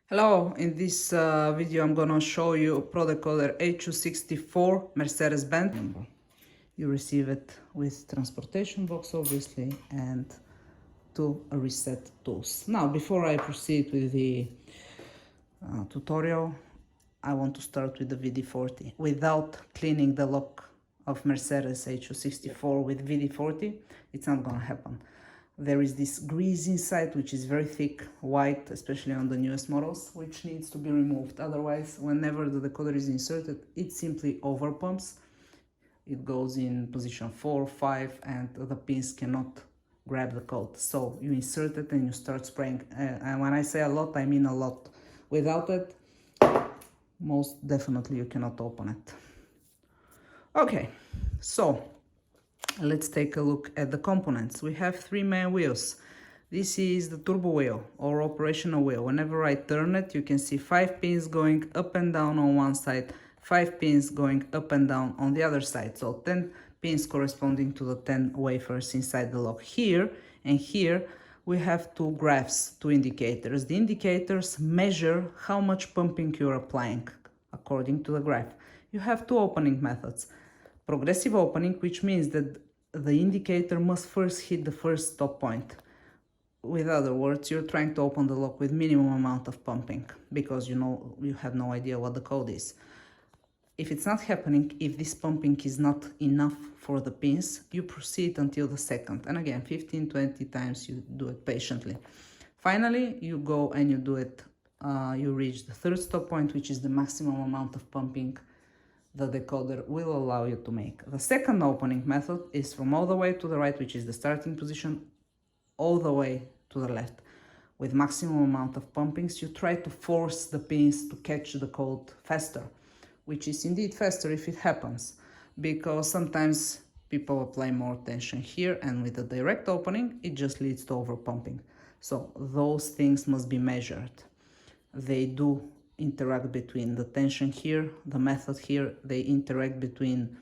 Hello, in this video I'm gonna show you Prodecoder HU64 Mercedes Benz. You receive it with transportation box obviously and two reset tools. Now before I proceed with the tutorial, I want to start with the VD40. Without cleaning the lock of Mercedes HU64 with VD40, it's not gonna happen. There is this grease inside, which is very thick, white, especially on the newest models, which needs to be removed. Otherwise, whenever the decoder is inserted, it simply overpumps. It goes in position 4, 5, and the pins cannot grab the code. So you insert it and you start spraying. And when I say a lot, I mean a lot. Without it, most definitely you cannot open it. Okay, so let's take a look at the components. We have three main wheels. This is the turbo wheel or operational wheel. Whenever I turn it, you can see 5 pins going up and down on one side, 5 pins going up and down on the other side. So 10 pins corresponding to the 10 wafers inside the lock. Here and here we have two graphs, two indicators. The indicators measure how much pumping you're applying according to the graph. You have two opening methods. Progressive opening, which means that the indicator must first hit the first stop point. With other words, you're trying to open the lock with minimum amount of pumping because you have no idea what the code is. If it's not happening, if this pumping is not enough for the pins, you proceed until the second. And again, 15-20 times you do it patiently. Finally, you go and you do it, you reach the third stop point, which is the maximum amount of pumping the decoder will allow you to make. The second opening method is from all the way to the right, which is the starting position, all the way to the left. With maximum amount of pumpings, you try to force the pins to catch the code faster, which is indeed faster if it happens, because sometimes people apply more tension here, and with a direct opening, it just leads to overpumping. So those things must be measured. They do interact between the tension here, the method here, they interact between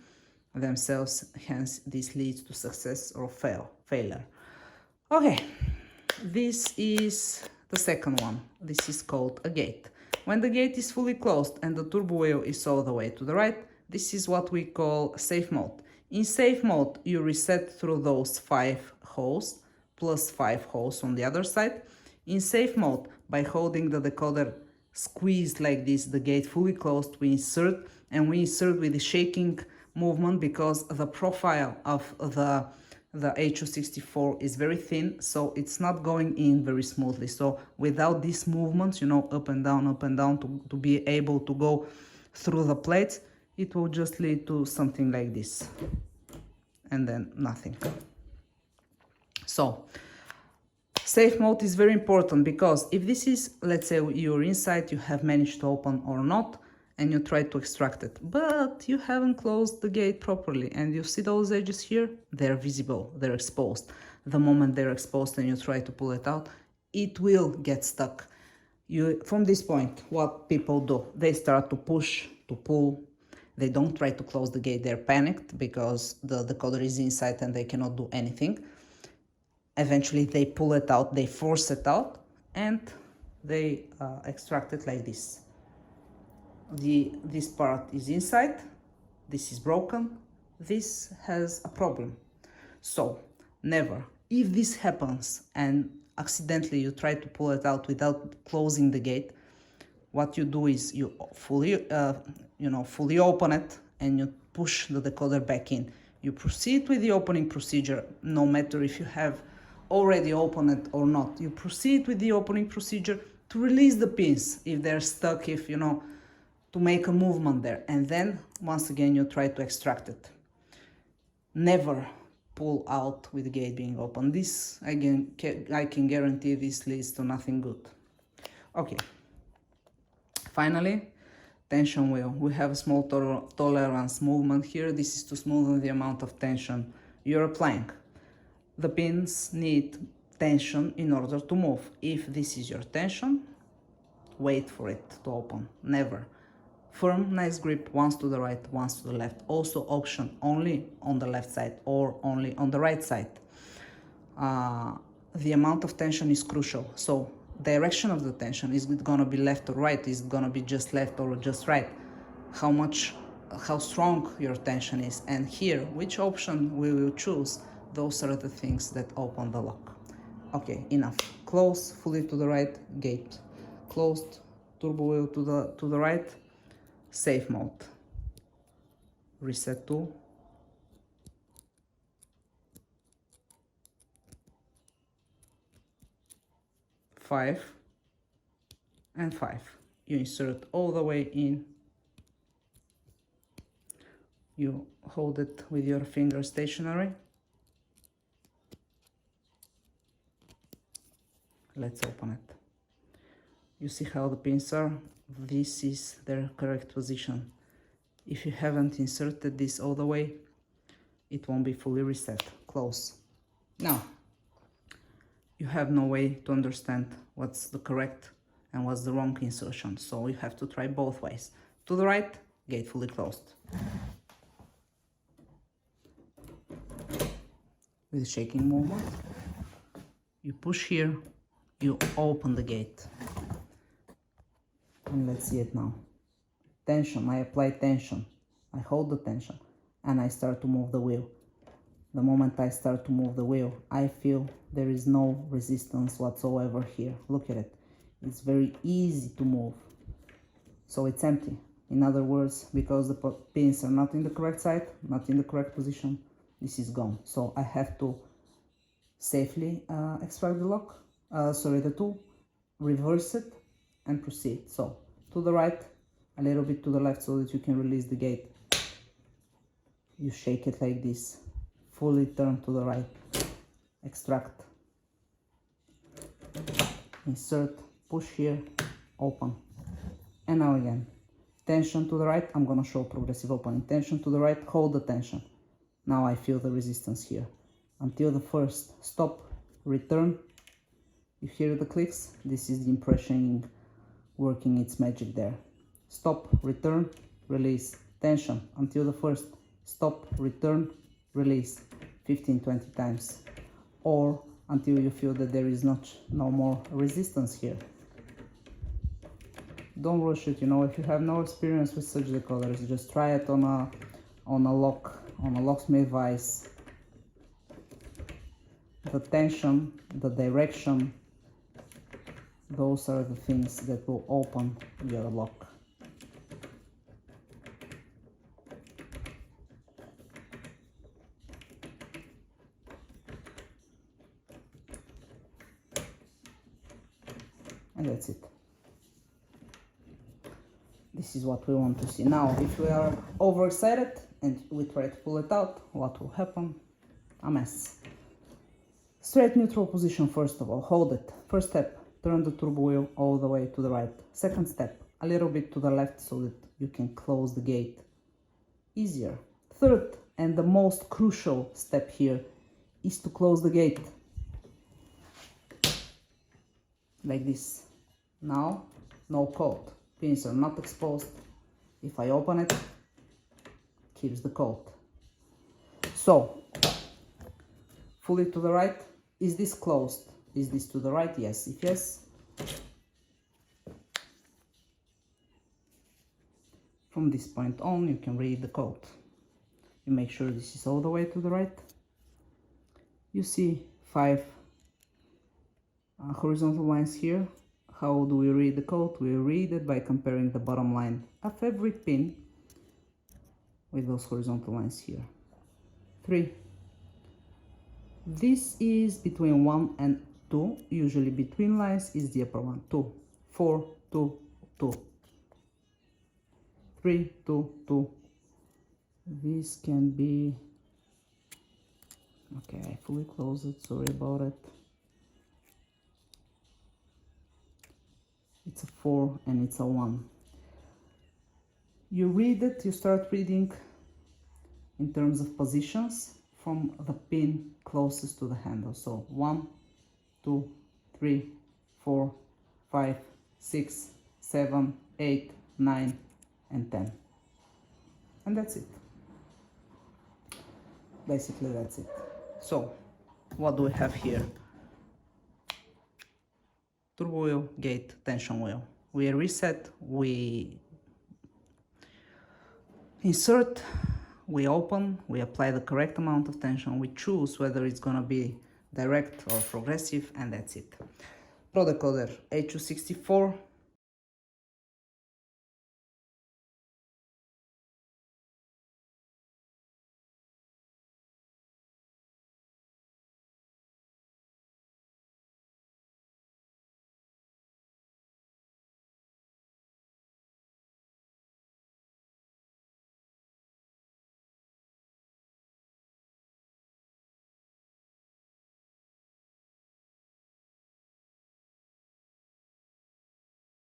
themselves, hence this leads to success or failure. Okay, this is the second one. This is called a gate. When the gate is fully closed and the turbo wheel is all the way to the right, this is what we call safe mode. In safe mode, you reset through those 5 holes plus 5 holes on the other side. In safe mode, by holding the decoder squeezed like this, the gate fully closed, we insert with the shaking movement because the profile of the HU64 is very thin, so it's not going in very smoothly. So without these movements, up and down to be able to go through the plates, it will just lead to something like this and then nothing. So safe mode is very important because if this is, let's say you're inside, you have managed to open or not, and you try to extract it, but you haven't closed the gate properly, and you see those edges here, they're visible, they're exposed. The moment they're exposed and you try to pull it out, it will get stuck. From this point, what people do, they start to push, to pull. They don't try to close the gate, they're panicked because the decoder is inside and they cannot do anything. Eventually they pull it out, they force it out, and they extract it like this. This part is inside, this is broken, this has a problem. So never, if this happens and accidentally you try to pull it out without closing the gate, what you do is you fully open it and you push the decoder back in. You proceed with the opening procedure, no matter if you have already opened it or not. You proceed with the opening procedure to release the pins if they're stuck, if to make a movement there, and then once again you try to extract it. Never pull out with the gate being open. This again, I can guarantee this leads to nothing good. Okay, finally, tension wheel. We have a small tolerance movement here. This is to smoothen the amount of tension you're applying. The pins need tension in order to move. If this is your tension, wait for it to open. Never. Firm, nice grip, once to the right, once to the left. Also option only on the left side or only on the right side. The amount of tension is crucial. So direction of the tension. Is it gonna be left or right? Is it gonna be just left or just right? How strong your tension is. And here, which option we will choose, those are the things that open the lock. Okay, enough. Close, fully to the right, gate. Closed, turbo wheel to the right, safe mode. Reset to 5 and 5. You insert all the way in. You hold it with your finger stationary. Let's open it. You see how the pins are? This is their correct position. If you haven't inserted this all the way, it won't be fully reset. Close. Now, you have no way to understand what's the correct and what's the wrong insertion, so you have to try both ways. To the right, gate fully closed. With shaking movement, you push here, you open the gate. And let's see it now. Tension, I apply tension. I hold the tension and I start to move the wheel. The moment I start to move the wheel, I feel there is no resistance whatsoever here. Look at it. It's very easy to move. So it's empty. In other words, because the pins are not in the correct side, not in the correct position, this is gone. So I have to safely extract the lock, the tool, reverse it and proceed. So to the right, a little bit to the left so that you can release the gate. You shake it like this, fully turn to the right, extract, insert, push here, open. And now again, tension to the right, I'm gonna show progressive opening. Tension to the right, hold the tension. Now I feel the resistance here. Until the first stop, return. You hear the clicks? This is the impressioning working its magic there. Stop, return, release, tension. Until the first stop, return, release 15-20 times. Or until you feel that there is no more resistance here. Don't rush it, you know, if you have no experience with such decoders, just try it on a locksmith vise. The tension, the direction, those are the things that will open your lock. And that's it. This is what we want to see. Now, if we are overexcited and we try to pull it out, what will happen? A mess. Straight neutral position, first of all, hold it. First step, turn the turbo wheel all the way to the right. Second step, a little bit to the left so that you can close the gate easier. Third, and the most crucial step here, is to close the gate. Like this. Now, no code. Pins are not exposed. If I open it, keeps the code. So, fully to the right. Is this closed? Is this to the right? Yes. If yes, from this point on, you can read the code. You make sure this is all the way to the right. You see 5 horizontal lines here. How do we read the code? We read it by comparing the bottom line of every pin with those horizontal lines here. 3. This is between 1 and 2. Usually between lines is the upper one. 2, 4, 2, 2. 3, 2, 2. This can be... Okay, I fully close it, sorry about it. It's a 4 and it's a 1. You read it, you start reading in terms of positions from the pin closest to the handle. So 1, 2, 3, 4, 5, 6, 7, 8, 9, and 10. And that's it. Basically, that's it. So, what do we have here? turbo wheel, gate, tension wheel. We reset, we insert, we open, we apply the correct amount of tension, we choose whether it's gonna be direct or progressive, and that's it. Prodecoder HU64